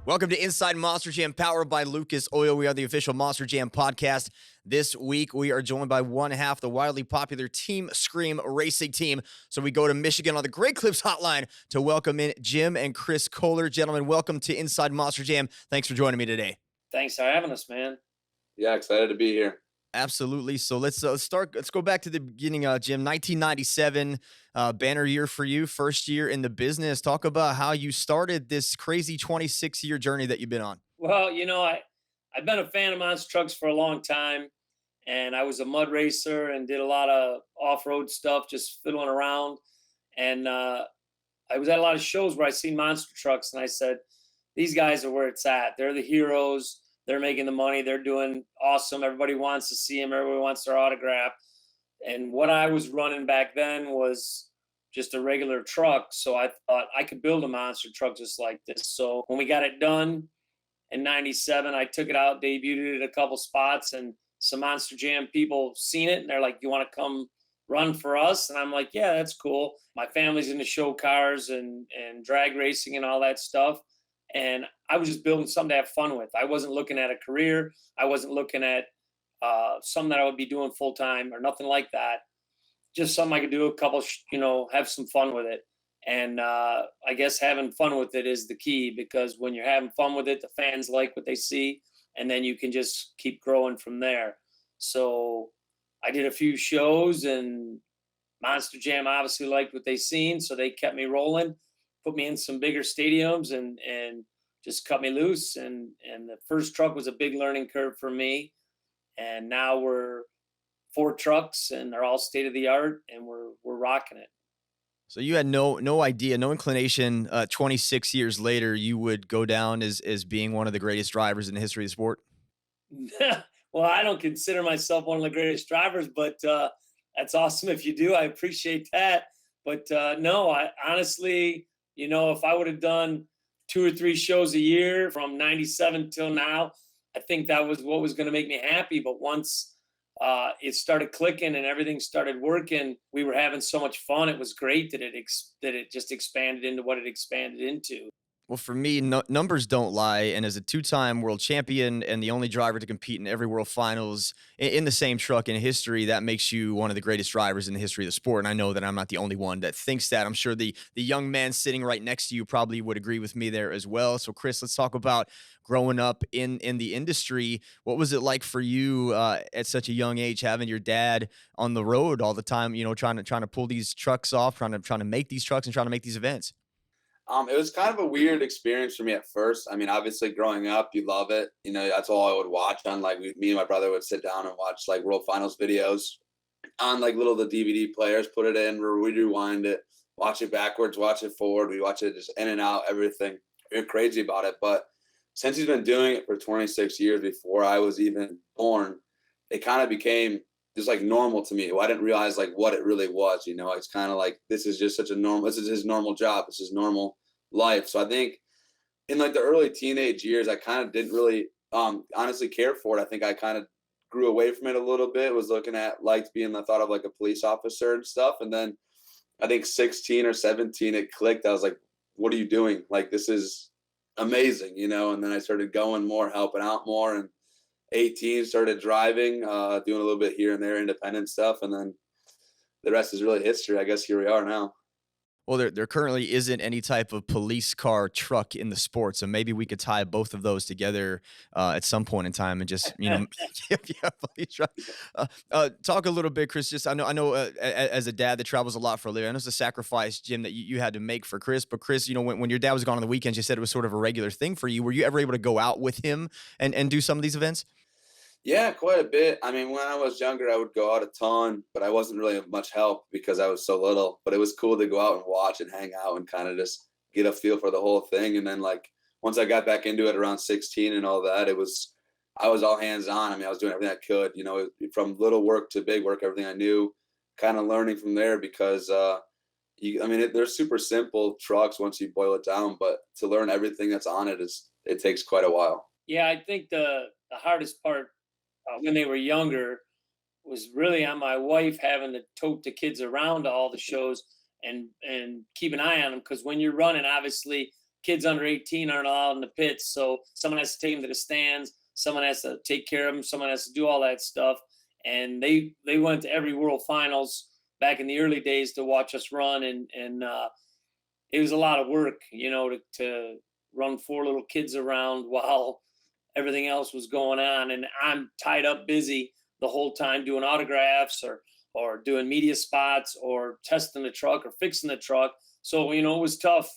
Welcome to Inside Monster Jam, powered by Lucas Oil. We are the official Monster Jam podcast. This week, we are joined by one half the wildly popular Team Scream racing team. So we go to Michigan on the Great Clips hotline to welcome in Jim and Chris Koehler. Gentlemen, welcome to Inside Monster Jam. Thanks for joining me today. Thanks for having us, man. Yeah, excited to be here. Absolutely. So let's start. Let's go back to the beginning, Jim. 1997, banner year for you, first year in the business. Talk about how you started this crazy 26-year journey that you've been on. Well, I've been a fan of monster trucks for a long time, and I was a mud racer and did a lot of off-road stuff, just fiddling around. And I was at a lot of shows where I seen monster trucks, and I said, these guys are where it's at. They're the heroes. They're making the money. They're doing awesome. Everybody wants to see them. Everybody wants their autograph. And what I was running back then was just a regular truck. So I thought I could build a monster truck just like this. So when we got it done in 97, I took it out, debuted it a couple spots, and some Monster Jam people seen it. And they're like, you want to come run for us? And I'm like, yeah, that's cool. My family's into show cars and drag racing and all that stuff. And I was just building something to have fun with. I wasn't looking at a career. I wasn't looking at something that I would be doing full time or nothing like that. Just something I could do have some fun with it. And I guess having fun with it is the key, because when you're having fun with it, the fans like what they see, and then you can just keep growing from there. So I did a few shows, and Monster Jam obviously liked what they seen, so they kept me rolling. Put me in some bigger stadiums and just cut me loose. And the first truck was a big learning curve for me. And now we're 4 trucks, and they're all state of the art, and we're rocking it. So you had no idea, no inclination, 26 years later, you would go down as being one of the greatest drivers in the history of the sport? Well, I don't consider myself one of the greatest drivers, but that's awesome if you do. I appreciate that. But no, I honestly, if I would have done 2 or 3 shows a year from 97 till now, I think that was what was going to make me happy. But once it started clicking and everything started working, we were having so much fun. It was great that it just expanded into what it expanded into. Well, for me, numbers don't lie. And as a 2-time world champion and the only driver to compete in every world finals in the same truck in history, that makes you one of the greatest drivers in the history of the sport. And I know that I'm not the only one that thinks that. I'm sure the young man sitting right next to you probably would agree with me there as well. So, Chris, let's talk about growing up in the industry. What was it like for you at such a young age, having your dad on the road all the time, trying to pull these trucks off, trying to make these trucks and trying to make these events? It was kind of a weird experience for me at first. I mean, obviously growing up, you love it. That's all I would watch on, like, me and my brother would sit down and watch like World Finals videos on like the DVD players, put it in, we'd rewind it, watch it backwards, watch it forward. We watch it just in and out, everything. We're crazy about it. But since he's been doing it for 26 years before I was even born, it kind of became just like normal to me. Well, I didn't realize like what it really was. It's kind of like, this is his normal job. This is normal life. So I think in like the early teenage years, I kind of didn't really honestly care for it. I think I kind of grew away from it a little bit, was liked being the thought of like a police officer and stuff. And then I think 16 or 17, it clicked. I was like, what are you doing? Like, this is amazing, and then I started going more, helping out more, and 18 started driving, doing a little bit here and there, independent stuff, and then the rest is really history. I guess here we are now. Well, there currently isn't any type of police car truck in the sport, so maybe we could tie both of those together at some point in time and just police truck. Talk a little bit, Chris. Just I know as a dad that travels a lot for a living, I know it's a sacrifice, Jim, that you had to make for Chris. But Chris, when your dad was gone on the weekends, you said it was sort of a regular thing for you. Were you ever able to go out with him and do some of these events? Yeah, quite a bit. I mean, when I was younger, I would go out a ton, but I wasn't really of much help because I was so little. But it was cool to go out and watch and hang out and kind of just get a feel for the whole thing. And then, like, once I got back into it around 16 and all that, I was all hands on. I mean, I was doing everything I could, from little work to big work, everything I knew, kind of learning from there because, they're super simple trucks once you boil it down, but to learn everything that's on it it takes quite a while. Yeah, I think the hardest part when they were younger was really on my wife having to tote the kids around to all the shows and keep an eye on them. Because when you're running, obviously kids under 18 aren't allowed in the pits. So someone has to take them to the stands. Someone has to take care of them. Someone has to do all that stuff. And they went to every World Finals back in the early days to watch us run. And it was a lot of work, you know, to run 4 little kids around while everything else was going on. And I'm tied up busy the whole time doing autographs or doing media spots or testing the truck or fixing the truck. So, you know, it was tough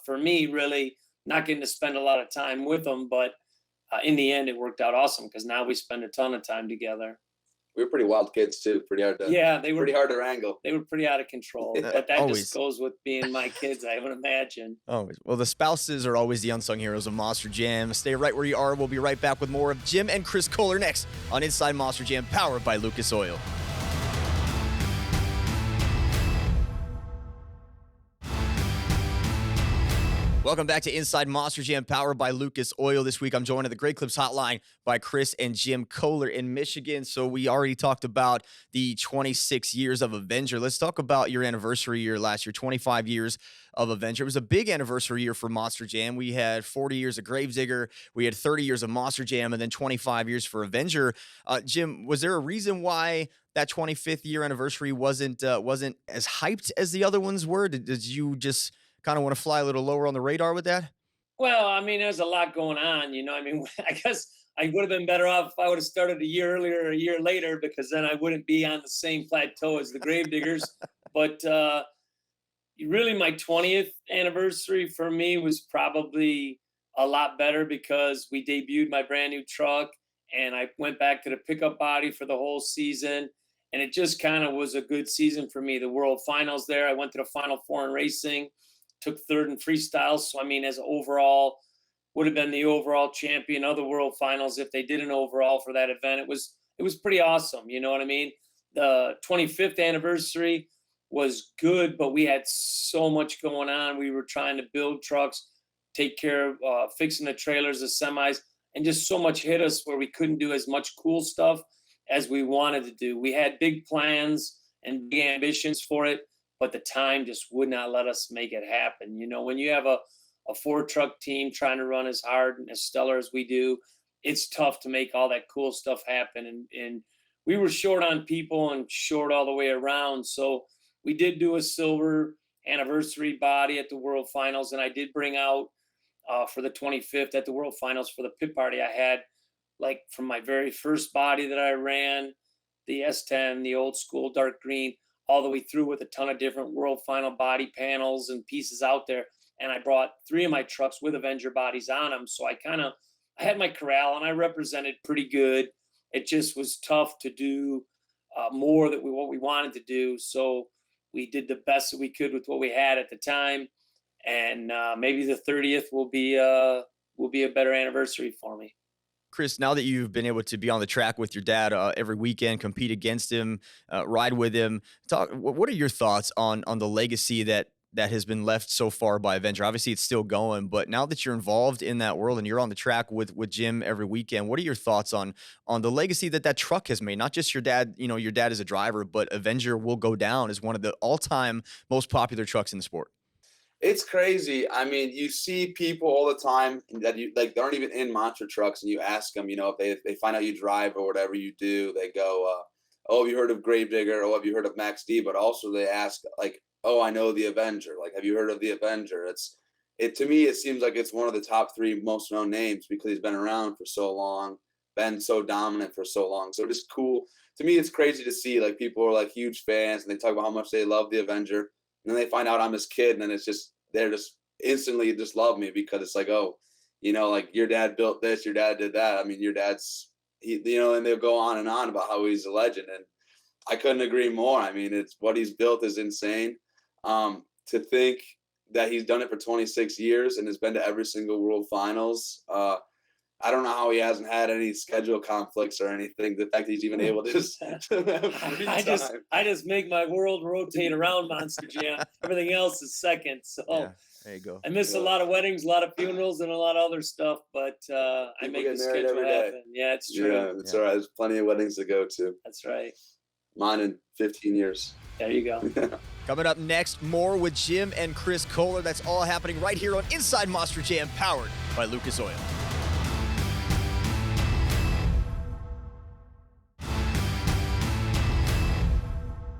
for me, really not getting to spend a lot of time with them. But in the end, it worked out awesome because now we spend a ton of time together. We were pretty wild kids too. Pretty hard to they were pretty hard to wrangle. They were pretty out of control. But that just goes with being my kids, I would imagine. Always. Well, the spouses are always the unsung heroes of Monster Jam. Stay right where you are. We'll be right back with more of Jim and Chris Koehler next on Inside Monster Jam, powered by Lucas Oil. Welcome back to Inside Monster Jam, powered by Lucas Oil. This week, I'm joined at the Great Clips Hotline by Chris and Jim Koehler in Michigan. So we already talked about the 26 years of Avenger. Let's talk about your anniversary year last year, 25 years of Avenger. It was a big anniversary year for Monster Jam. We had 40 years of Gravedigger, we had 30 years of Monster Jam, and then 25 years for Avenger. Jim, was there a reason why that 25th year anniversary wasn't as hyped as the other ones were? Did you just kind of want to fly a little lower on the radar with that? Well, I mean, there's a lot going on, you know. I mean, I guess I would have been better off if I would have started a year earlier or a year later, because then I wouldn't be on the same plateau as the Gravediggers. But really, my 20th anniversary for me was probably a lot better because we debuted my brand new truck and I went back to the pickup body for the whole season. And it just kind of was a good season for me. The World Finals there, I went to the Final Four in racing, took 3rd in freestyle. So, I mean, as overall, would have been the overall champion of the World Finals if they did an overall for that event. It was pretty awesome. You know what I mean? The 25th anniversary was good, but we had so much going on. We were trying to build trucks, take care of fixing the trailers, the semis, and just so much hit us where we couldn't do as much cool stuff as we wanted to do. We had big plans and big ambitions for it, but the time just would not let us make it happen. You know, when you have a 4-truck team trying to run as hard and as stellar as we do, it's tough to make all that cool stuff happen. And we were short on people and short all the way around. So we did do a silver anniversary body at the World Finals. And I did bring out for the 25th at the World Finals for the pit party, I had, like, from my very first body that I ran, the S10, the old school dark green, all the way through with a ton of different World Final body panels and pieces out there. And I brought 3 of my trucks with Avenger bodies on them. So I had my corral and I represented pretty good. It just was tough to do more than what we wanted to do. So we did the best that we could with what we had at the time. And maybe the 30th will be a better anniversary for me. Chris, now that you've been able to be on the track with your dad every weekend, compete against him, ride with him, what are your thoughts on the legacy that has been left so far by Avenger? Obviously, it's still going, but now that you're involved in that world and you're on the track with Jim every weekend, what are your thoughts on the legacy that truck has made? Not just your dad, you know, your dad is a driver, but Avenger will go down as one of the all-time most popular trucks in the sport. It's crazy. I mean, you see people all the time that they aren't even in monster trucks, and you ask them, you know, if they find out you drive or whatever you do, they go, "Oh, have you heard of Gravedigger? Oh, have you heard of Max D?" But also they ask, like, "Oh, I know the Avenger. Like, have you heard of the Avenger?" To me, it seems like it's one of the top 3 most known names because he's been around for so long, been so dominant for so long. So just cool. To me, it's crazy to see, like, people are like huge fans and they talk about how much they love the Avenger. And then they find out I'm his kid, and then it's just, they're just instantly just love me because it's like, oh, you know, like, your dad built this, your dad did that. I mean, your dad's, you know, and they'll go on and on about how he's a legend. And I couldn't agree more. I mean, it's what he's built is insane. To think that he's done it for 26 years and has been to every single World Finals. I don't know how he hasn't had any schedule conflicts or anything. The fact that he's even able to just I just make my world rotate around Monster Jam. Everything else is second. So yeah, there you go. I miss a lot of weddings, a lot of funerals, and a lot of other stuff. But I make the schedule happen. Yeah, it's true. Yeah, it's all right. There's plenty of weddings to go to. That's right. mine in 15 years. There you go. Coming up next, more with Jim and Chris Koehler. That's all happening right here on Inside Monster Jam, powered by Lucas Oil.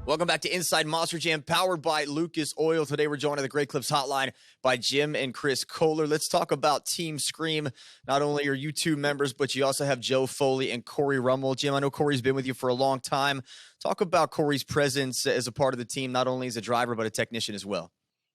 Welcome back to Inside Monster Jam, powered by Lucas Oil. Today we're joined on the Great Clips Hotline by Jim and Chris Koehler. Let's talk about Team Scream. Not only are you two members, but you also have Joe Foley and Corey Rummel. Jim, I know Corey's been with you for a long time. Talk about Corey's presence as a part of the team, not only as a driver, but a technician as well.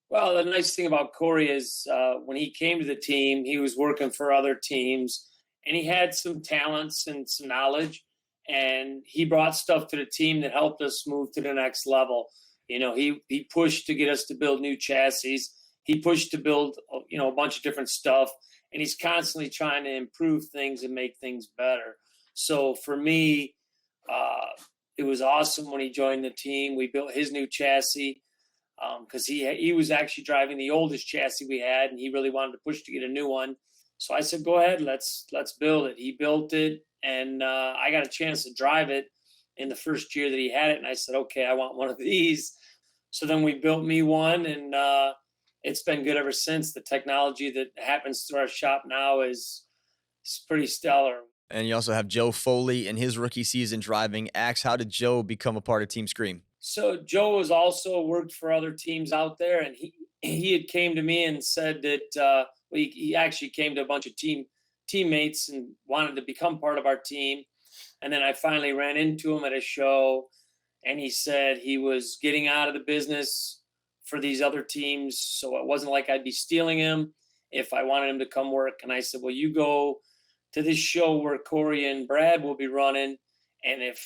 Well, the nice thing about Corey is when he came to the team, he was working for other teams, and he had some talents and some knowledge. And he brought stuff to the team that helped us move to the next level. You know, he pushed to get us to build new chassis. He pushed to build, a bunch of different stuff. And he's constantly trying to improve things and make things better. So for me, it was awesome when he joined the team. We built his new chassis because he was actually driving the oldest chassis we had, and he really wanted to push to get a new one. So I said, go ahead, let's build it. He built it. And I got a chance to drive it in the first year that he had it. And I said, okay, I want one of these. So then we built me one, and it's been good ever since. The technology that happens through our shop now is pretty stellar. And you also have Joe Foley in his rookie season driving Axe. How did Joe become a part of Team Scream? So Joe has also worked for other teams out there. And he had came to me and said that he actually came to a bunch of teammates and wanted to become part of our team. And then I finally ran into him at a show, and he said he was getting out of the business for these other teams. So it wasn't like I'd be stealing him if I wanted him to come work. And I said, well, you go to this show where Corey and Brad will be running. And if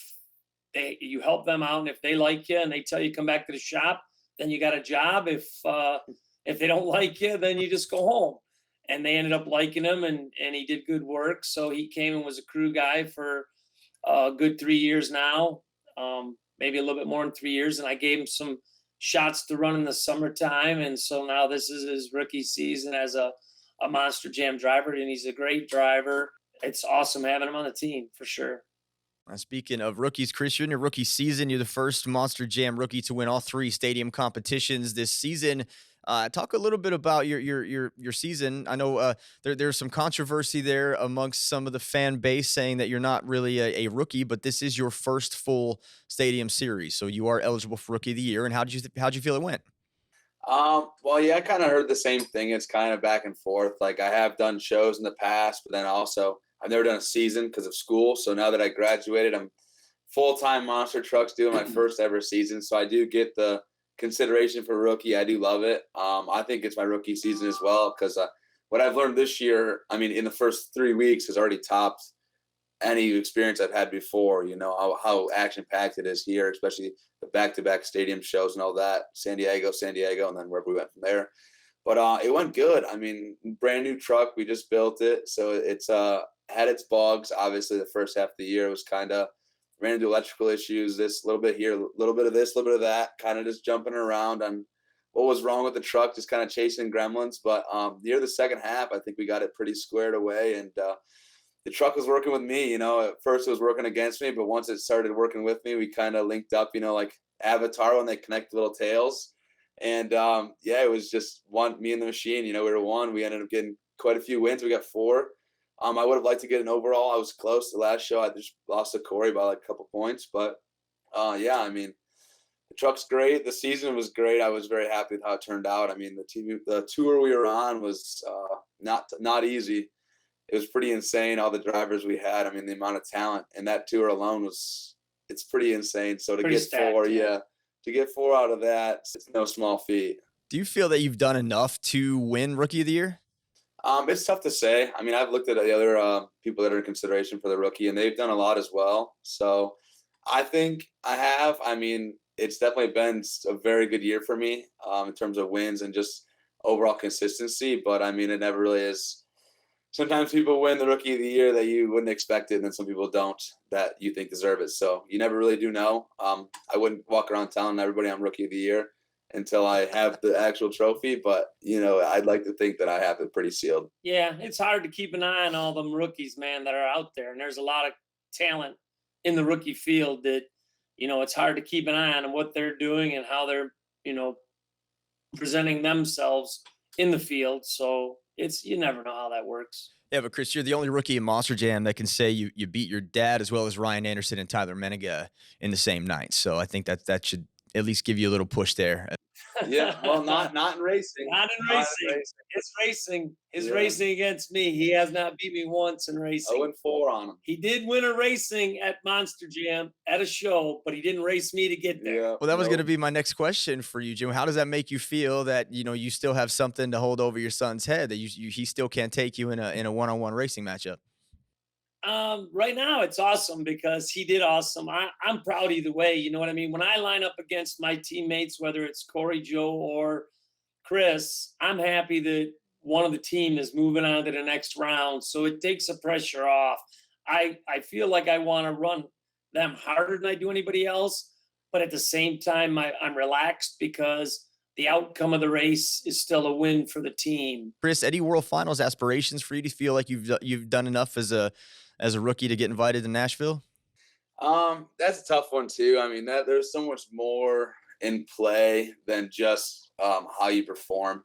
you help them out, and if they like you and they tell you come back to the shop, then you got a job. If they don't like you, then you just go home. And they ended up liking him, and he did good work. So he came and was a crew guy for a good 3 years now, maybe a little bit more than 3 years. And I gave him some shots to run in the summertime. And so now this is his rookie season as a Monster Jam driver, and he's a great driver. It's awesome having him on the team for sure. Speaking of rookies, Chris, you're in your rookie season. You're the first Monster Jam rookie to win all 3 stadium competitions this season. Talk a little bit about your season. I know there's some controversy there amongst some of the fan base saying that you're not really a rookie, but this is your first full stadium series, so you are eligible for Rookie of the Year. And how'd you feel it went? Well, yeah, I kind of heard the same thing. It's kind of back and forth. Like, I have done shows in the past, but then also I've never done a season because of school. So now that I graduated, I'm full-time Monster Trucks doing my first ever season. So I do get the consideration for rookie. I do love it. I think it's my rookie season as well because what I've learned this year, I mean, in the first 3 weeks has already topped any experience I've had before. You know, how action-packed it is here, especially the back-to-back stadium shows and all that. San Diego, and then wherever we went from there. But it went good. I mean, brand new truck. We just built it. So it's had its bugs. Obviously, the first half of the year was kind of ran into electrical issues, this little bit here, a little bit of this, a little bit of that, kind of just jumping around on what was wrong with the truck, just kind of chasing gremlins. But near the second half, I think we got it pretty squared away, and the truck was working with me. You know, at first it was working against me, but once it started working with me, we kind of linked up, you know, like Avatar when they connect the little tails. And yeah, it was just me and the machine. You know, we were one. We ended up getting quite a few wins. We got 4. I would have liked to get an overall. I was close the last show. I just lost to Corey by like a couple points. But yeah, I mean, the truck's great. The season was great. I was very happy with how it turned out. I mean, the tour we were on was not easy. It was pretty insane. All the drivers we had. I mean, the amount of talent, and that tour alone it's pretty insane. So to get 4, yeah, to get 4 out of that, it's no small feat. Do you feel that you've done enough to win Rookie of the Year? It's tough to say. I mean, I've looked at the other people that are in consideration for the rookie, and they've done a lot as well. So I think I have. I mean, it's definitely been a very good year for me in terms of wins and just overall consistency. But I mean, it never really is. Sometimes people win the Rookie of the Year that you wouldn't expect it, and then some people don't that you think deserve it. So you never really do know. I wouldn't walk around telling everybody I'm Rookie of the Year until I have the actual trophy. But, you know, I'd like to think that I have it pretty sealed. Yeah, it's hard to keep an eye on all them rookies, man, that are out there. And there's a lot of talent in the rookie field that it's hard to keep an eye on what they're doing and how they're, you know, presenting themselves in the field. So you never know how that works. Yeah, but Chris, you're the only rookie in Monster Jam that can say you beat your dad as well as Ryan Anderson and Tyler Menega in the same night. So I think that should at least give you a little push there. Yeah, well, not in racing. Not in Not racing. in racing. His racing. His Yeah. racing against me. He has not beat me once in racing. 0-4 on him. He did win a racing at Monster Jam at a show, but he didn't race me to get there. Yeah. Well, that was going to nope. be my next question for you, Jim. How does that make you feel that you still have something to hold over your son's head that he still can't take you in a one-on-one racing matchup? Right now it's awesome because he did awesome. I'm proud either way. You know what I mean? When I line up against my teammates, whether it's Corey, Joe, or Chris, I'm happy that one of the team is moving on to the next round. So it takes the pressure off. I feel like I want to run them harder than I do anybody else. But at the same time, I'm relaxed because the outcome of the race is still a win for the team. Chris, any World Finals aspirations for you? Do you feel like you've done enough as a rookie to get invited to Nashville? That's a tough one too. I mean, there's so much more in play than just how you perform.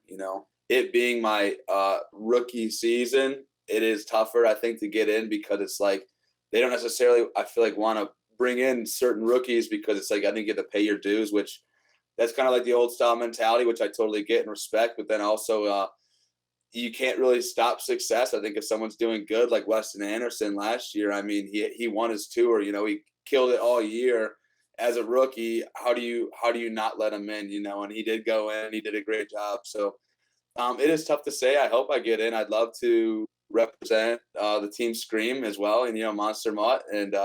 It being my rookie season, it is tougher, I think, to get in because it's like they don't necessarily, I feel like, want to bring in certain rookies because it's like I think you have to pay your dues, which that's kind of like the old style mentality, which I totally get and respect. But then also, you can't really stop success. I think if someone's doing good, like Weston Anderson last year, I mean, he won his tour. He killed it all year as a rookie. How do you not let him in? And he did go in. He did a great job. So it is tough to say. I hope I get in. I'd love to represent the team Scream as well, and Monster Mutt, and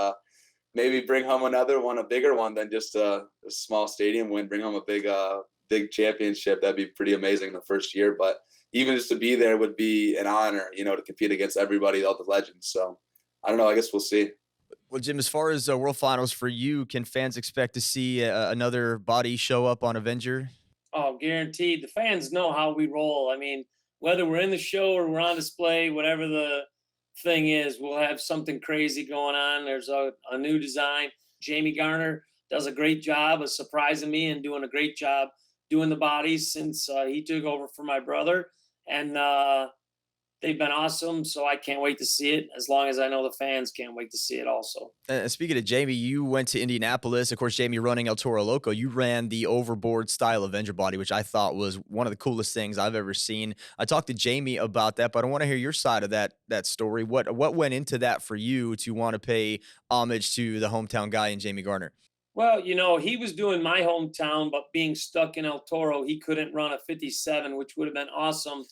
maybe bring home another one, a bigger one than just a small stadium win. Bring home a big championship. That'd be pretty amazing the first year. But even just to be there would be an honor, to compete against everybody, all the legends. So I don't know. I guess we'll see. Well, Jim, as far as World Finals for you, can fans expect to see another body show up on Avenger? Oh, guaranteed. The fans know how we roll. I mean, whether we're in the show or we're on display, whatever the thing is, we'll have something crazy going on. There's a new design. Jamie Garner does a great job of surprising me and doing a great job doing the bodies since he took over for my brother. And they've been awesome. So I can't wait to see it, as long as I know the fans can't wait to see it also. Speaking of Jamie, you went to Indianapolis. Of course, Jamie running El Toro Loco. You ran the overboard style Avenger body, which I thought was one of the coolest things I've ever seen. I talked to Jamie about that, but I want to hear your side of that story. What went into that for you to want to pay homage to the hometown guy in Jamie Garner? Well, he was doing my hometown, but being stuck in El Toro, he couldn't run a 57, which would have been awesome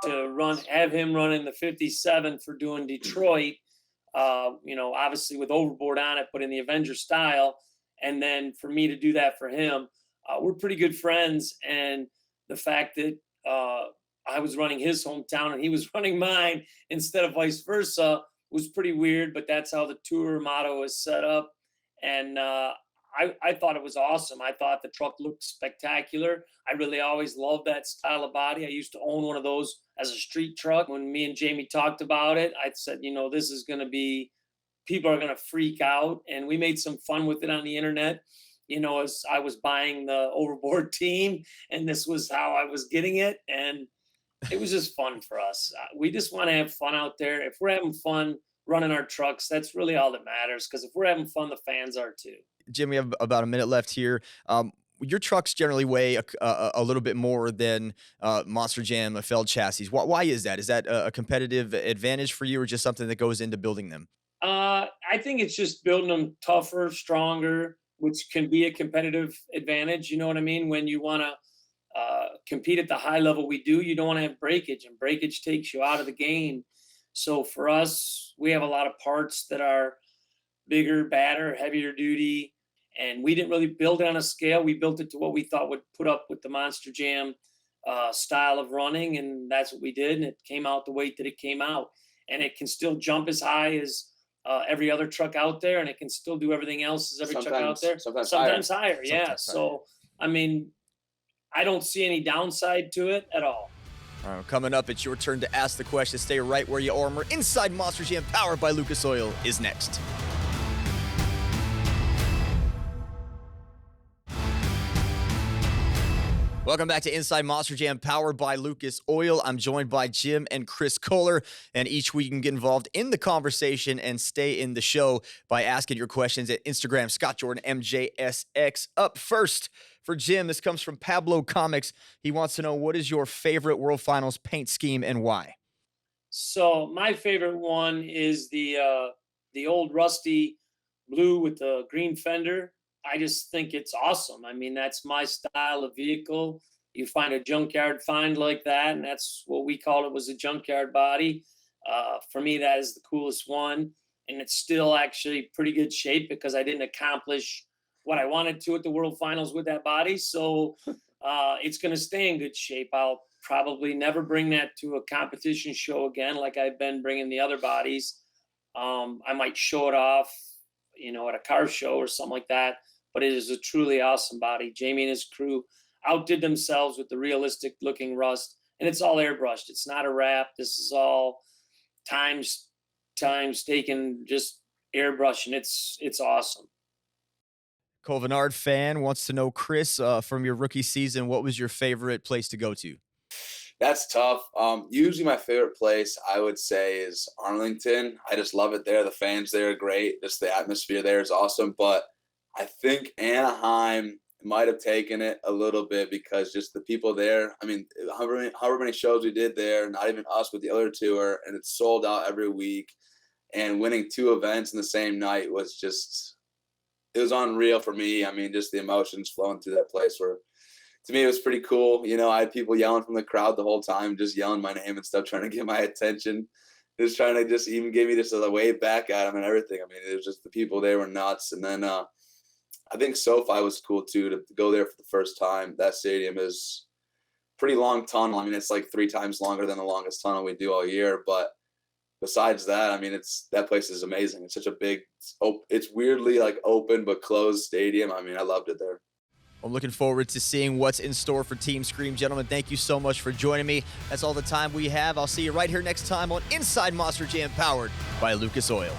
to have him run in the 57 for doing Detroit, obviously with overboard on it, but in the Avenger style. And then for me to do that for him, we're pretty good friends. And the fact that I was running his hometown and he was running mine instead of vice versa was pretty weird, but that's how the tour motto is set up. And I thought it was awesome. I thought the truck looked spectacular. I really always loved that style of body. I used to own one of those as a street truck. When me and Jamie talked about it, I said, this is going to be, people are going to freak out. And we made some fun with it on the internet, as I was buying the overboard team, and this was how I was getting it. And it was just fun for us. We just want to have fun out there. If we're having fun running our trucks, that's really all that matters. Because if we're having fun, the fans are too. Jim, we have about a minute left here. Your trucks generally weigh a little bit more than Monster Jam Feld chassis. Why is that? Is that a competitive advantage for you, or just something that goes into building them? I think it's just building them tougher, stronger, which can be a competitive advantage. You know what I mean? When you want to compete at the high level we do, you don't want to have breakage, and breakage takes you out of the game. So for us, we have a lot of parts that are bigger, badder, heavier duty. And we didn't really build it on a scale. We built it to what we thought would put up with the Monster Jam style of running. And that's what we did. And it came out the weight that it came out. And it can still jump as high as every other truck out there. And it can still do everything else as every truck out there. Sometimes higher. Yeah. So, I mean, I don't see any downside to it at all. All right, coming up, it's your turn to ask the question. Stay right where you are. More Inside Monster Jam, powered by Lucas Oil, is next. Welcome back to Inside Monster Jam, powered by Lucas Oil. I'm joined by Jim and Chris Koehler, and each week you can get involved in the conversation and stay in the show by asking your questions at Instagram, Scott Jordan MJSX. Up first for Jim, this comes from Pablo Comics. He wants to know, what is your favorite World Finals paint scheme and why? So my favorite one is the old rusty blue with the green fender. I just think it's awesome. I mean, that's my style of vehicle. You find a junkyard find like that, and that's what we call it, was a junkyard body. For me, that is the coolest one, and it's still actually pretty good shape because I didn't accomplish what I wanted to at the World Finals with that body. So it's going to stay in good shape. I'll probably never bring that to a competition show again, like I've been bringing the other bodies. I might show it off, at a car show or something like that. But it is a truly awesome body. Jamie and his crew outdid themselves with the realistic looking rust, and it's all airbrushed. It's not a wrap. This is all times taken, just airbrushing. It's awesome. Colvinard fan wants to know, Chris, from your rookie season, what was your favorite place to go to? That's tough. Usually my favorite place, I would say, is Arlington. I just love it there. The fans there are great. Just the atmosphere there is awesome. But I think Anaheim might have taken it a little bit because just the people there. I mean, however many shows we did there, not even us with the other tour, and it's sold out every week. And winning 2 events in the same night was just, it was unreal for me. I mean, just the emotions flowing through that place were, to me, it was pretty cool. I had people yelling from the crowd the whole time, just yelling my name and stuff, trying to get my attention. Just trying to just even give me just a wave back at them and everything. I mean, it was just the people there were nuts. And then I think SoFi was cool too, to go there for the first time. That stadium is pretty long tunnel. I mean, it's like 3 times longer than the longest tunnel we do all year. But besides that, I mean, that place is amazing. It's such a big, it's weirdly like open but closed stadium. I mean, I loved it there. I'm looking forward to seeing what's in store for Team Scream. Gentlemen, thank you so much for joining me. That's all the time we have. I'll see you right here next time on Inside Monster Jam, powered by Lucas Oil.